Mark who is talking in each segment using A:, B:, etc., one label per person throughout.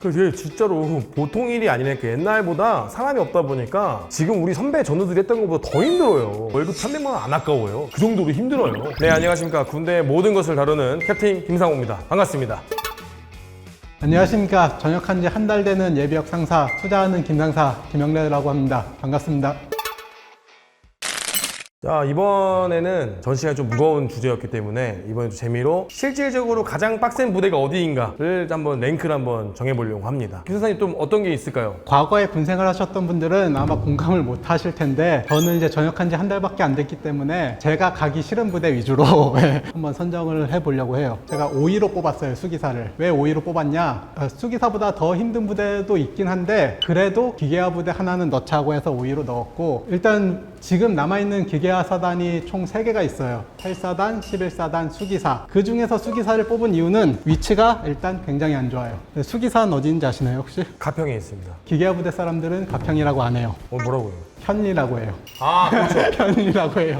A: 그게 진짜로 보통 일이 아니네. 옛날보다 사람이 없다 보니까 지금 우리 선배 전우들이 했던 것보다 더 힘들어요. 월급 300만 원 안 아까워요. 그 정도로 힘들어요. 네, 안녕하십니까. 군대의 모든 것을 다루는 캡틴 김상호입니다. 반갑습니다.
B: 안녕하십니까. 전역한 지 한 달 되는 예비역 상사, 투자하는 김상사 김영래라고 합니다. 반갑습니다.
A: 자, 이번에는 전시가 좀 무거운 주제였기 때문에 이번에도 재미로 실질적으로 가장 빡센 부대가 어디인가를 한번 랭크를 한번 정해보려고 합니다. 김 선생님 좀 어떤 게 있을까요?
B: 과거에 군생활 하셨던 분들은 아마 공감을 못 하실 텐데 저는 이제 전역한 지 한 달밖에 안 됐기 때문에 제가 가기 싫은 부대 위주로 한번 선정을 해보려고 해요. 제가 5위로 뽑았어요, 수기사를. 왜 5위로 뽑았냐? 수기사보다 더 힘든 부대도 있긴 한데 그래도 기계화 부대 하나는 넣자고 해서 5위로 넣었고, 일단 지금 남아있는 기계화 사단이 총 3개가 있어요. 8사단, 11사단, 수기사. 그 중에서 수기사를 뽑은 이유는 위치가 일단 굉장히 안 좋아요. 수기사는 어디인지 아시나요, 혹시?
A: 가평에 있습니다.
B: 기계화 부대 사람들은 가평이라고 안 해요.
A: 뭐라고요?
B: 현리라고 해요.
A: 아, 그렇죠.
B: 현리라고 해요.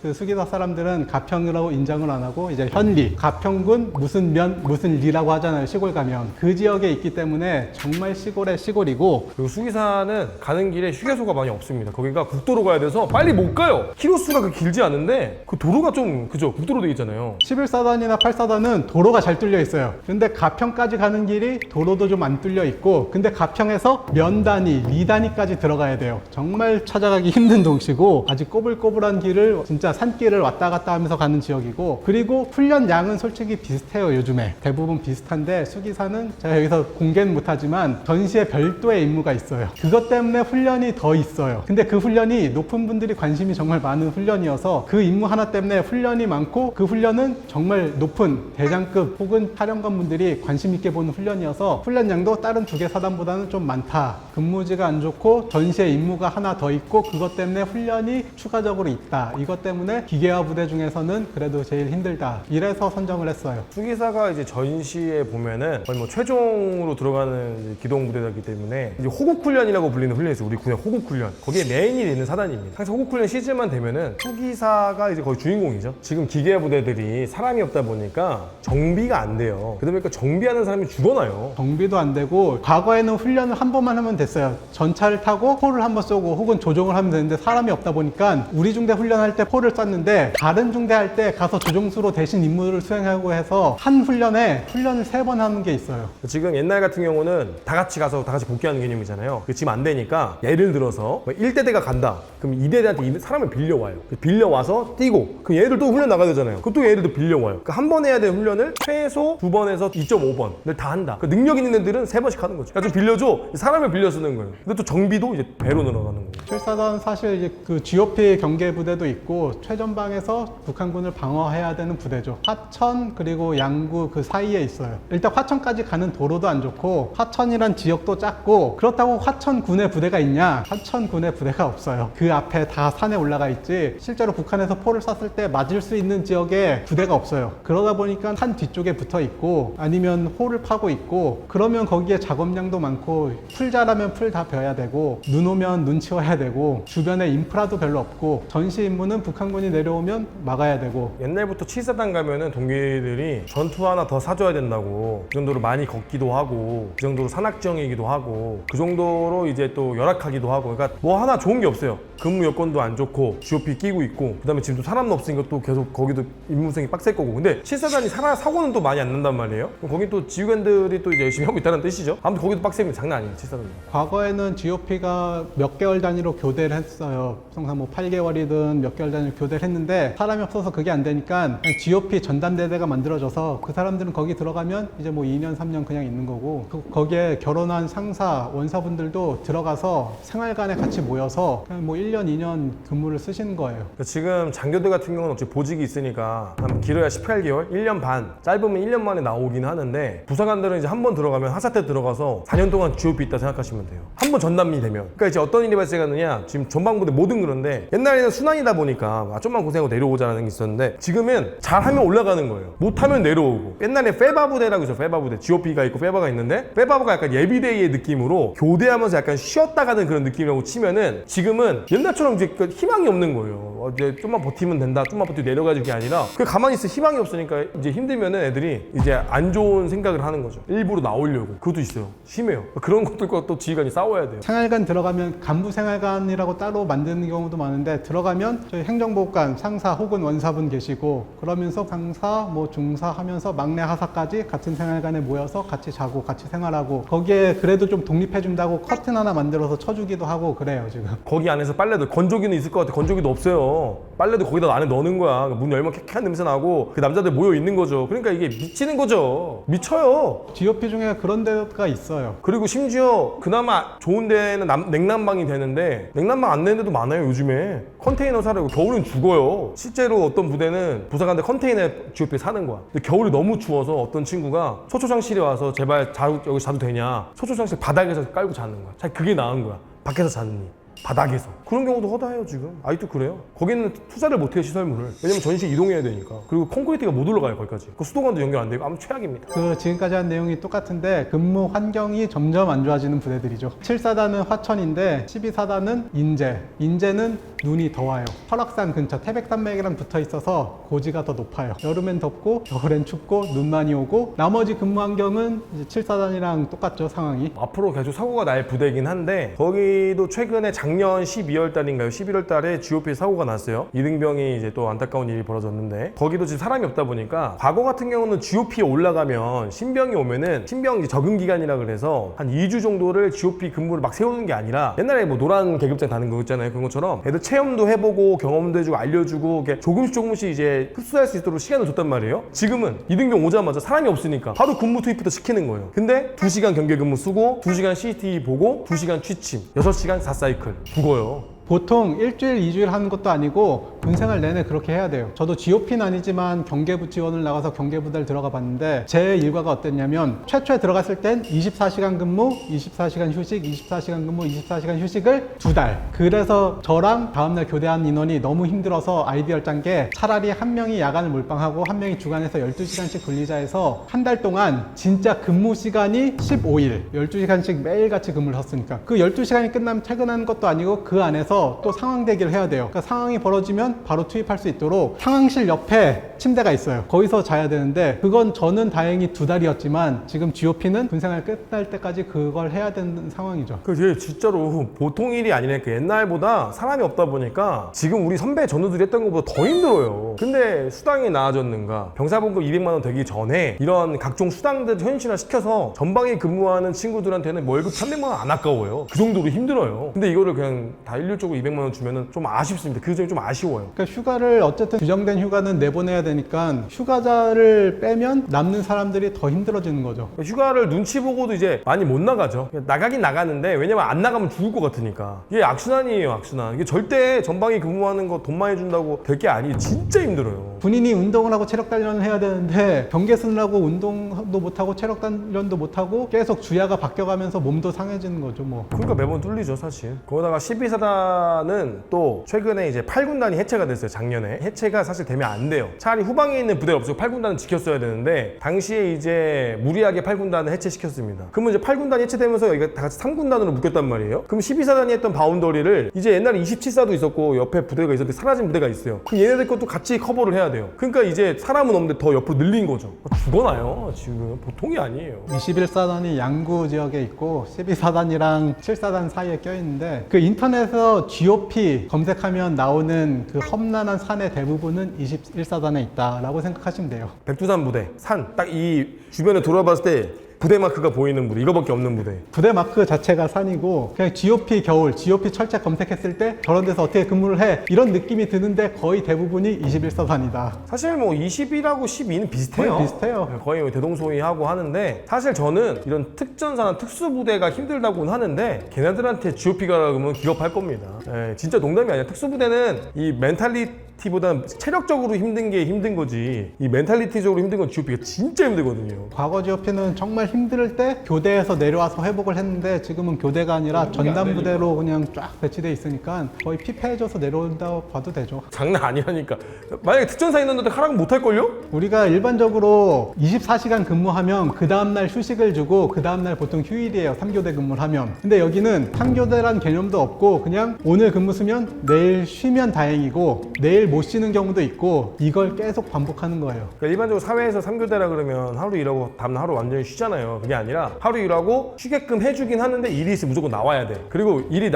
B: 그 수기사 사람들은 가평이라고 인정을 안 하고 이제 현리, 가평군 무슨 면 무슨 리라고 하잖아요, 시골 가면. 그 지역에 있기 때문에 정말 시골의 시골이고,
A: 그리고 수기사는 가는 길에 휴게소가 많이 없습니다. 거기가 국도로 가야 돼서 빨리 못 가요. 키로수가 그렇게 길지 않은데 그 도로가 좀, 그죠? 국도로 돼 있잖아요.
B: 11사단이나 8사단은 도로가 잘 뚫려 있어요. 근데 가평까지 가는 길이 도로도 좀 안 뚫려 있고, 근데 가평에서 면단위, 리단위까지 들어가야 돼요. 정말 찾아가기 힘든 동시고 아주 꼬불꼬불한 길을, 진짜 산길을 왔다 갔다 하면서 가는 지역이고, 그리고 훈련 양은 솔직히 비슷해요. 요즘에 대부분 비슷한데 수기사는 제가 여기서 공개는 못하지만 전시에 별도의 임무가 있어요. 그것 때문에 훈련이 더 있어요. 근데 그 훈련이 높은 분들이 관심이 정말 많은 훈련이어서 그 임무 하나 때문에 훈련이 많고, 그 훈련은 정말 높은 대장급 혹은 사령관 분들이 관심 있게 보는 훈련이어서 훈련량도 다른 2개 사단보다는 좀 많다. 근무지가 안 좋고 전시에 임무가 하나 더 있고, 그것 때문에 훈련이 추가적으로 있다. 이것 때문에 기계화 부대 중에서는 그래도 제일 힘들다. 이래서 선정을 했어요.
A: 수기사가 이제 전시에 보면은 거의 뭐 최종으로 들어가는 기동 부대이기 때문에 이제 호국훈련이라고 불리는 훈련이 있어요. 우리 군의 호국훈련. 거기에 메인이 되는 사단입니다. 항상 호국훈련 시즌만 되면은 수기사가 이제 거의 주인공이죠. 지금 기계화 부대들이 사람이 없다 보니까 정비가 안 돼요. 그러다 보니까 정비하는 사람이 죽어나요.
B: 정비도 안 되고, 과거에는 훈련을 한 번만 하면 됐어요. 전차를 타고 포를 한번 쏘고 혹은 조종을 하면 되는데 사람이 없다 보니까 우리 중대 훈련할 때 포를 쐈는데 다른 중대 할 때 가서 조종수로 대신 임무를 수행하고 해서 한 훈련에 훈련을 3번 하는 게 있어요.
A: 지금 옛날 같은 경우는 다 같이 가서 다 같이 복귀하는 개념이잖아요. 지금 안 되니까 예를 들어서 1대대가 간다. 그럼 2대대한테 사람을 빌려와요. 빌려와서 뛰고, 그럼 얘들 또 훈련 나가야 되잖아요. 그럼 또 얘들 또 빌려와요. 한 번 해야 될 훈련을 최소 2번에서 2.5번을 다 한다. 능력 있는 애들은 3번씩 하는 거죠. 야, 좀 빌려줘. 사람을 빌려 쓰는 거예요. 근데 또 정비도 이제 배로 늘어가는 거예요.
B: 7사단 사실 이제 그 GOP 경계 부대도 있고, 최전방에서 북한군을 방어해야 되는 부대죠. 화천 그리고 양구 그 사이에 있어요. 일단 화천까지 가는 도로도 안 좋고, 화천이란 지역도 작고, 그렇다고 화천군의 부대가 있냐? 화천군의 부대가 없어요. 그 앞에 다 산에 올라가 있지 실제로 북한에서 포를 쐈을 때 맞을 수 있는 지역에 부대가 없어요. 그러다 보니까 산 뒤쪽에 붙어 있고, 아니면 홀을 파고 있고, 그러면 거기에 작업량도 많고, 풀 자라면 풀 다 베어야 되고, 눈 오면 눈 치워야 되고, 주변에 인프라도 별로 없고, 전시 임무는 북한군이 내려오면 막아야 되고.
A: 옛날부터 7사단 가면은 동기들이 전투 하나 더 사줘야 된다고, 그 정도로 많이 걷기도 하고, 그 정도로 산악정이기도 하고, 그 정도로 이제 또 열악하기도 하고, 그러니까 뭐 하나 좋은 게 없어요. 근무 여건도 안 좋고, GOP 끼고 있고, 그 다음에 지금 또 사람도 없으니까 또 계속 거기도 임무생이 빡셀 거고. 근데 7사단이 사고는 또 많이 안 난단 말이에요. 그럼 거긴 또 지휘관들이 또 이제 열심히 하고 있다는 뜻이죠. 아무튼 거기도 빡세면 장난 아니에요, 7사단이.
B: 과거에는 GOP가 몇 개월 단위로 교대를 했어요. 항상 뭐 8개월이든 몇 개월 단위로 교대를 했는데 사람이 없어서 그게 안 되니까 그냥 GOP 전담대대가 만들어져서 그 사람들은 거기 들어가면 이제 뭐 2년, 3년 그냥 있는 거고, 거기에 결혼한 상사, 원사분들도 들어가서 생활관에 같이 모여서 그냥 뭐 1년, 2년 근무를 쓰시는 거예요.
A: 지금 장교들 같은 경우는 어차피 보직이 있으니까 한 길어야 18개월, 1년 반, 짧으면 1년 만에 나오긴 하는데, 부사관들은 이제 한 번 들어가면 하사 때 들어가서 4년 동안 GOP 있다 생각하시면 돼요. 한 번 전담이 되면. 그러니까 이제 어떤 일이 발생하느냐, 지금 전방부대 뭐든 그런데 옛날에는 순환이다 보니까 좀만 고생하고 내려오자라는 게 있었는데, 지금은 잘하면 올라가는 거예요. 못하면 내려오고. 옛날에 페바 부대라고 있어요. 페바 부대. GOP가 있고 페바가 있는데, 페바가 약간 예비대의 느낌으로 교대하면서 약간 쉬었다 가는 그런 느낌이라고 치면은, 지금은 옛날처럼 이제 희망이 없는 거예요. 이제 좀만 버티면 된다, 좀만 버티고 내려가지 게 아니라 그 가만히 있을 희망이 없으니까 이제 힘들면은 애들이 이제 안 좋은 생각을 하는 거죠. 일부러 나오려고. 그것도 있어요. 심해요. 그런 것들과 또 지휘관이 싸워야 돼요.
B: 생활관 들어가면 간부생활관이라고 따로 만드는 경우도 많은데 들어가면 저희 행정보호관 상사 혹은 원사분 계시고 그러면서 상사 뭐 중사 하면서 막내 하사까지 같은 생활관에 모여서 같이 자고 같이 생활하고 거기에 그래도 좀 독립해준다고 커튼 하나 만들어서 쳐주기도 하고 그래요 지금.
A: 거기 안에서 빨래도 건조기는 있을 것 같아. 건조기도 없어요. 빨래도 거기다 안에 넣는 거야. 문 열면 쾌쾌한 냄새 나고 그 남자들 모여 있는 거죠. 그러니까 이게 미치는 거죠. 미쳐요.
B: GOP 중에 그런 데가 있어요.
A: 그리고 심지어 그나마 좋은 데는 냉난방이 되는데 냉난방 안 되는 데도 많아요 요즘에. 컨테이너 사려고. 겨울은 죽어요. 실제로 어떤 부대는 부사관들 컨테이너에 GOP에 사는 거야. 근데 겨울이 너무 추워서 어떤 친구가 소초장실에 와서 제발 여기 자도 되냐. 소초장실 바닥에서 깔고 자는 거야. 차라리 그게 나은 거야. 밖에서 자느니. 바닥에서. 그런 경우도 허다해요 지금. 아직도 그래요. 거기는 투자를 못해요 시설물을. 왜냐면 전시 이동해야 되니까. 그리고 콘크리트가 못 올라가요 거기까지. 그 수도관도 연결 안 되고 아무 최악입니다.
B: 그 지금까지 한 내용이 똑같은데 근무 환경이 점점 안 좋아지는 부대들이죠. 7사단은 화천인데 12사단은 인제. 인제는 눈이 더워요. 설악산 근처 태백산맥이랑 붙어 있어서 고지가 더 높아요. 여름엔 덥고 겨울엔 춥고 눈 많이 오고 나머지 근무 환경은 이제 7사단이랑 똑같죠 상황이.
A: 앞으로 계속 사고가 날 부대이긴 한데 거기도 최근에 작년 12월 달인가요? 11월 달에 GOP 사고가 났어요. 이등병이 이제 또 안타까운 일이 벌어졌는데 거기도 지금 사람이 없다 보니까 과거 같은 경우는 GOP에 올라가면 신병이 오면은 신병 이제 적응 기간이라 그래서 한 2주 정도를 GOP 근무를 막 세우는 게 아니라 옛날에 뭐 노란 계급장 다는 거 있잖아요. 그런 것처럼 애들 체험도 해보고 경험도 해주고 알려주고 이렇게 조금씩 이제 흡수할 수 있도록 시간을 줬단 말이에요. 지금은 이등병 오자마자 사람이 없으니까 바로 근무 투입부터 시키는 거예요. 근데 2시간 경계 근무 쓰고 2시간 CCTV 보고 2시간 취침 6시간 4사이클 죽어요.
B: 보통 일주일, 2주일 하는 것도 아니고 군생활 내내 그렇게 해야 돼요. 저도 GOP는 아니지만 경계부 지원을 나가서 경계부대를 들어가 봤는데 제 일과가 어땠냐면 최초에 들어갔을 땐 24시간 근무, 24시간 휴식, 24시간 근무, 24시간 휴식을 2달. 그래서 저랑 다음날 교대한 인원이 너무 힘들어서 아이디어를 짠 게 차라리 한 명이 야간을 몰빵하고 한 명이 주간에서 12시간씩 굴리자 해서 한 달 동안 진짜 근무 시간이 15일, 12시간씩 매일같이 근무를 했으니까 그 12시간이 끝나면 퇴근하는 것도 아니고 그 안에서 또 상황 대기를 해야 돼요. 그러니까 상황이 벌어지면 바로 투입할 수 있도록 상황실 옆에 침대가 있어요. 거기서 자야 되는데 그건 저는 다행히 2달이었지만 지금 GOP는 군생활 끝날 때까지 그걸 해야 되는 상황이죠.
A: 그게 진짜로 보통 일이 아니라니까. 옛날보다 사람이 없다 보니까 지금 우리 선배 전우들이 했던 것보다 더 힘들어요. 근데 수당이 나아졌는가? 병사봉급 200만 원 되기 전에 이런 각종 수당들 현실화 시켜서 전방에 근무하는 친구들한테는 월급 300만 원 안 아까워요. 그 정도로 힘들어요. 근데 이거를 그냥 다 일률적으로 200만 원 주면은 좀 아쉽습니다. 그 점이 좀 아쉬워요.
B: 그러니까 휴가를 어쨌든 규정된 휴가는 내보내야 되니까 휴가자를 빼면 남는 사람들이 더 힘들어지는 거죠.
A: 휴가를 눈치 보고도 이제 많이 못 나가죠. 나가긴 나가는데 왜냐면 안 나가면 죽을 것 같으니까. 이게 악순환이에요, 악순환. 이게 절대 전방에 근무하는 거 돈 많이 준다고 될 게 아니에요. 진짜 힘들어요.
B: 군인이 운동을 하고 체력 단련을 해야 되는데 경계 쓰느라고 운동도 못하고 체력 단련도 못하고 계속 주야가 바뀌어가면서 몸도 상해지는 거죠 뭐.
A: 그러니까 매번 뚫리죠 사실. 거기다가 12사단은 또 최근에 이제 8군단이 해체가 됐어요. 작년에. 해체가 사실 되면 안 돼요. 차라리 후방에 있는 부대가 없어서 8군단은 지켰어야 되는데 당시에 이제 무리하게 8군단을 해체시켰습니다. 그러면 이제 8군단이 해체되면서 여기가 다 같이 3군단으로 묶였단 말이에요. 그럼 12사단이 했던 바운더리를 이제 옛날에 27사도 있었고 옆에 부대가 있었는데 사라진 부대가 있어요. 그럼 얘네들 것도 같이 커버를 해야 돼요. 그러니까 이제 사람은 없는데 더 옆으로 늘린 거죠. 죽어나요 지금. 보통이 아니에요.
B: 21사단이 양구 지역에 있고 12사단이랑 7사단 사이에 껴있는데 그 인터넷에서 GOP 검색하면 나오는 그 험난한 산의 대부분은 21사단에 있다라고 생각하시면 돼요.
A: 백두산 부대 산 딱 이 주변에 돌아봤을 때 부대 마크가 보이는 부대, 이거밖에 없는 부대.
B: 부대 마크 자체가 산이고 그냥 GOP 겨울, GOP 철책 검색했을 때 저런 데서 어떻게 근무를 해 이런 느낌이 드는데 거의 대부분이 21사단이다.
A: 사실 뭐 20이라고 12는 비슷해요.
B: 거의 비슷해요.
A: 거의 대동소이하고 하는데 사실 저는 이런 특전사나 특수부대가 힘들다고는 하는데 걔네들한테 GOP가 그러면 기겁할 겁니다. 예, 진짜 농담이 아니라 특수부대는 이 멘탈리 멘탈리티보다는 체력적으로 힘든 게 힘든 거지 이 멘탈리티적으로 힘든 건 GOP가 진짜 힘들거든요.
B: 과거 GOP는 정말 힘들 때 교대에서 내려와서 회복을 했는데 지금은 교대가 아니라 전담 부대로 그냥 쫙 배치돼 있으니까 거의 피폐해져서 내려온다고 봐도 되죠.
A: 장난 아니라니까. 만약에 특전사 있는데 하락은 못 할걸요?
B: 우리가 일반적으로 24시간 근무하면 그 다음날 휴식을 주고 그 다음날 보통 휴일이에요. 3교대 근무를 하면. 근데 여기는 3교대란 개념도 없고 그냥 오늘 근무 쓰면 내일 쉬면 다행이고 내일 못 쉬는 경우도 있고 이걸 계속 반복하는 거예요.
A: 그러니까 일반적으로 사회에서 3교대라 그러면 하루 일하고 다음날 하루 완전히 쉬잖아요. 그게 아니라 하루 일하고 쉬게끔 해주긴 하는데 일이 있으면 무조건 나와야 돼. 그리고 일이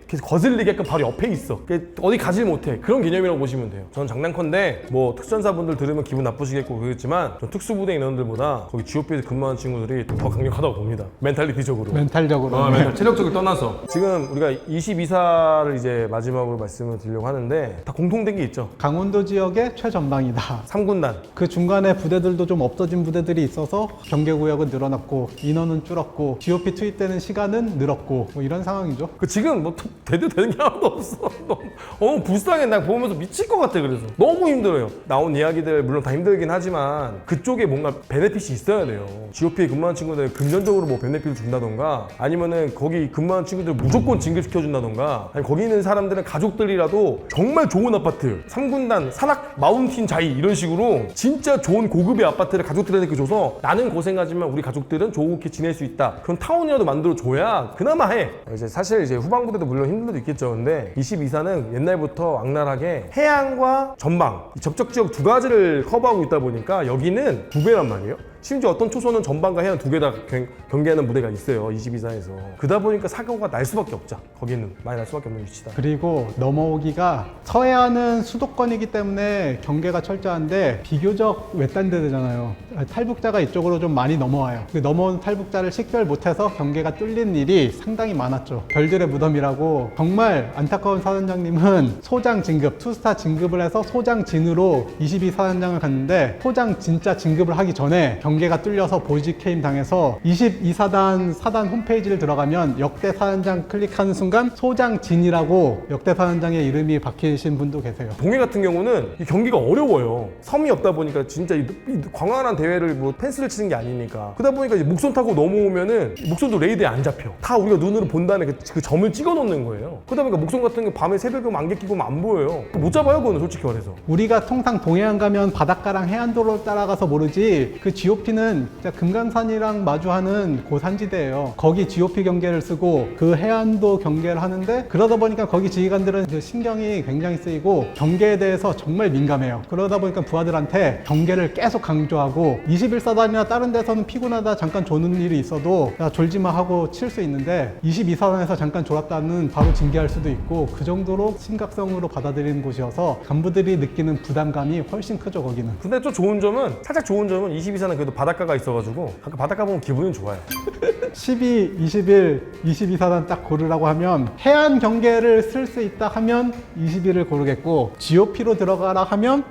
A: 계속 거슬리게끔 바로 옆에 있어. 어디 가질 못해. 그런 개념이라고 보시면 돼요. 저는 장난컨대 뭐 특전사분들 들으면 기분 나쁘시겠고 그러겠지만 전 특수부대 인원들보다 거기 GOP에서 근무하는 친구들이 더 강력하다고 봅니다. 멘탈리티적으로.
B: 멘탈적으로.
A: 멘탈, 체력적으로 떠나서. 지금 우리가 22사를 이제 마지막으로 말씀을 드리려고 하는데 다 공통된 게 있죠.
B: 강원도 지역의 최전방이다.
A: 3군단.
B: 그 중간에 부대들도 좀 없어진 부대들이 있어서 경계구역은 늘어났고 인원은 줄었고 GOP 투입되는 시간은 늘었고 뭐 이런 상황이죠.
A: 지금 뭐 되는 게 하나도 없어. 너무 불쌍해. 나 보면서 미칠 것 같아. 그래서 너무 힘들어요. 나온 이야기들 물론 다 힘들긴 하지만 그쪽에 뭔가 베네핏이 있어야 돼요. GOP에 근무하는 친구들 금전적으로 뭐 베네핏을 준다던가 아니면은 거기 근무하는 친구들 무조건 진급시켜 준다던가 아니 거기 있는 사람들은 가족들이라도 정말 좋은 아파트 3군단 산악 마운틴 자이 이런 식으로 진짜 좋은 고급의 아파트를 가족들한테 줘서 나는 고생하지만 우리 가족들은 좋게 지낼 수 있다. 그런 타운이라도 만들어 줘야 그나마 해. 이제 사실 이제 후반부대도 물론 힘든 데도 있겠죠. 근데 22사는 옛날부터 악랄하게 해안과 전방 접촉 지역 두 가지를 커버하고 있다 보니까 여기는 두 배란 말이에요. 심지어 어떤 초소는 전방과 해안 두 개 다 경계하는 무대가 있어요. 22사에서. 그러다 보니까 사고가 날 수밖에 없죠. 거기는 많이 날 수밖에 없는 위치다.
B: 그리고 넘어오기가 서해안은 수도권이기 때문에 경계가 철저한데 비교적 외딴데잖아요. 탈북자가 이쪽으로 좀 많이 넘어와요. 그 넘어온 탈북자를 식별 못해서 경계가 뚫린 일이 상당히 많았죠. 별들의 무덤이라고 정말 안타까운 사단장님은 소장 진급, 투스타 진급을 해서 소장 진으로 22사단장을 갔는데 소장 진짜 진급을 하기 전에 경계가 뚫려서 보직 해임 당해서 22사단 사단 홈페이지를 들어가면 역대 사단장 클릭하는 순간 소장 진이라고 역대 사단장의 이름이 박히신 분도 계세요.
A: 동해 같은 경우는 이 경기가 어려워요. 섬이 없다 보니까 진짜 이 광활한 대회를 뭐 펜스를 치는 게 아니니까. 그러다 보니까 이제 목선 타고 넘어오면은 목선도 레이드에 안 잡혀. 다 우리가 눈으로 본 다음에 그 점을 찍어 놓는 거예요. 그러다 보니까 목선 같은 게 밤에 새벽에 오면 안개 끼고 오면 안 보여요. 못 잡아요, 그거는 솔직히 말해서.
B: 우리가 통상 동해안 가면 바닷가랑 해안도로를 따라가서 모르지 그 GOP는 진짜 금강산이랑 마주하는 고산지대예요. 거기 GOP 경계를 쓰고 그 해안도 경계를 하는데 그러다 보니까 거기 지휘관들은 그 신경이 굉장히 쓰이고 경계에 대해서 정말 민감해요. 그러다 보니까 부하들한테 경계를 계속 강조하고 21사단이나 다른 데서는 피곤하다 잠깐 조는 일이 있어도 야 졸지마 하고 칠 수 있는데 22사단에서 잠깐 졸았다는 바로 징계할 수도 있고 그 정도로 심각성으로 받아들이는 곳이어서 간부들이 느끼는 부담감이 훨씬 크죠 거기는.
A: 근데 또 좋은 점은 살짝 좋은 점은 22사는 그래도 바닷가가 있어가지고 가끔 바닷가 보면 기분이 좋아요.
B: 12, 21, 22사단 딱 고르라고 하면 해안 경계를 쓸 수 있다 하면 21을 고르겠고 GOP로 들어가라 하면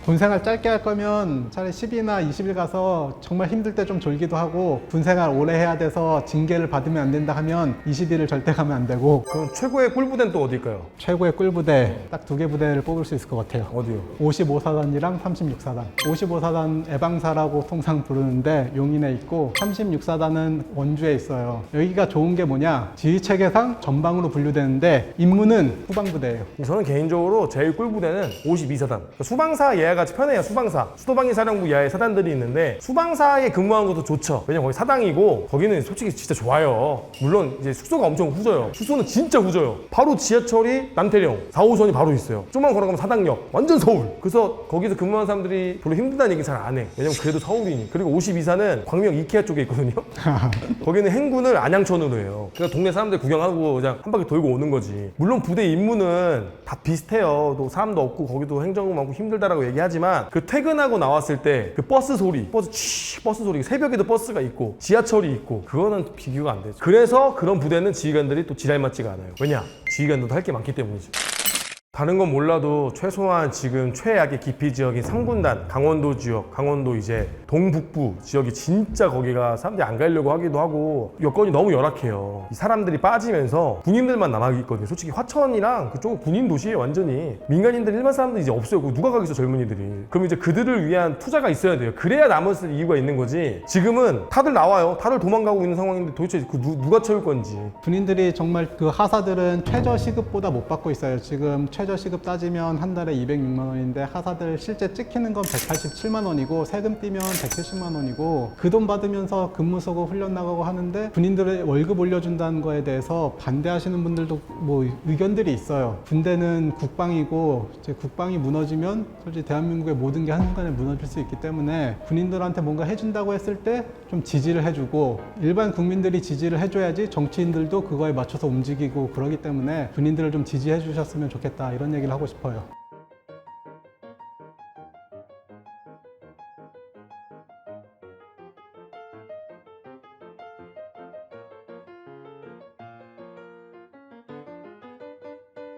B: 군생활 짧게 할 거면 차라리 10이나 20일 가서 정말 힘들 때 좀 졸기도 하고 군생활 오래 해야 돼서 징계를 받으면 안 된다 하면 20일을 절대 가면 안 되고
A: 그럼 최고의 꿀부대는 또 어딜까요?
B: 최고의 꿀부대 딱 두 개 부대를 뽑을 수 있을 것 같아요.
A: 어디요?
B: 55사단이랑 36사단. 55사단 애방사라고 통상 부르는데 용인에 있고 36사단은 원주에 있어요. 여기가 좋은 게 뭐냐? 지휘체계상 전방으로 분류되는데 임무는 후방부대예요.
A: 저는 개인적으로 제일 꿀부대는 52사단. 수방사 예하 같이 편해요. 수방사. 수도방위 사령부 예하의 사단들이 있는데 수방사에 근무하는 것도 좋죠. 왜냐면 거기 사당이고 거기는 솔직히 진짜 좋아요. 물론 이제 숙소가 엄청 후져요. 숙소는 진짜 후져요. 바로 지하철이 남태령 4호선이 바로 있어요. 좀만 걸어가면 사당역. 완전 서울. 그래서 거기서 근무하는 사람들이 별로 힘들다는 얘기 잘 안 해. 왜냐면 그래도 서울이니. 그리고 52사는 광명 이케아 쪽에 있거든요. 거기는 행군을 안양천으로 해요. 그래서 동네 사람들 구경하고 그냥 한 바퀴 돌고 오는 거지. 물론 부대 임무는 다 비슷해요. 또 사람도 없고 거기도 행정은 많고 힘들다라고 얘기하지만 그 퇴근하고 나왔을 때 그 버스 소리, 버스 소리, 새벽에도 버스가 있고 지하철이 있고 그거는 비교가 안 되죠. 그래서 그런 부대는 지휘관들이 또 지랄 맞지가 않아요. 왜냐? 지휘관들도 할 게 많기 때문이죠. 다른 건 몰라도 최소한 지금 최악의 기피 지역인 3군단, 강원도 지역, 강원도 이제 동북부 지역이 진짜 거기가 사람들이 안 가려고 하기도 하고 여건이 너무 열악해요. 이 사람들이 빠지면서 군인들만 남아있거든요. 솔직히 화천이랑 그쪽은 군인 도시예요, 완전히. 민간인들, 일반 사람들이 이제 없어요. 누가 가겠어, 젊은이들이. 그럼 이제 그들을 위한 투자가 있어야 돼요. 그래야 남았을 이유가 있는 거지. 지금은 다들 나와요. 다들 도망가고 있는 상황인데 도대체 누가 채울 건지.
B: 군인들이 정말 그 하사들은 최저 시급보다 못 받고 있어요. 지금 최저 시급 따지면 한 달에 206만 원인데 하사들 실제 찍히는 건 187만 원이고 세금 떼면 170만 원이고 그 돈 받으면서 근무 서고 훈련 나가고 하는데 군인들의 월급 올려준다는 거에 대해서 반대하시는 분들도 뭐 의견들이 있어요. 군대는 국방이고 이제 국방이 무너지면 솔직히 대한민국의 모든 게 한순간에 무너질 수 있기 때문에 군인들한테 뭔가 해준다고 했을 때 좀 지지를 해주고 일반 국민들이 지지를 해줘야지 정치인들도 그거에 맞춰서 움직이고 그러기 때문에 군인들을 좀 지지해 주셨으면 좋겠다 이런 얘기를 하고 싶어요.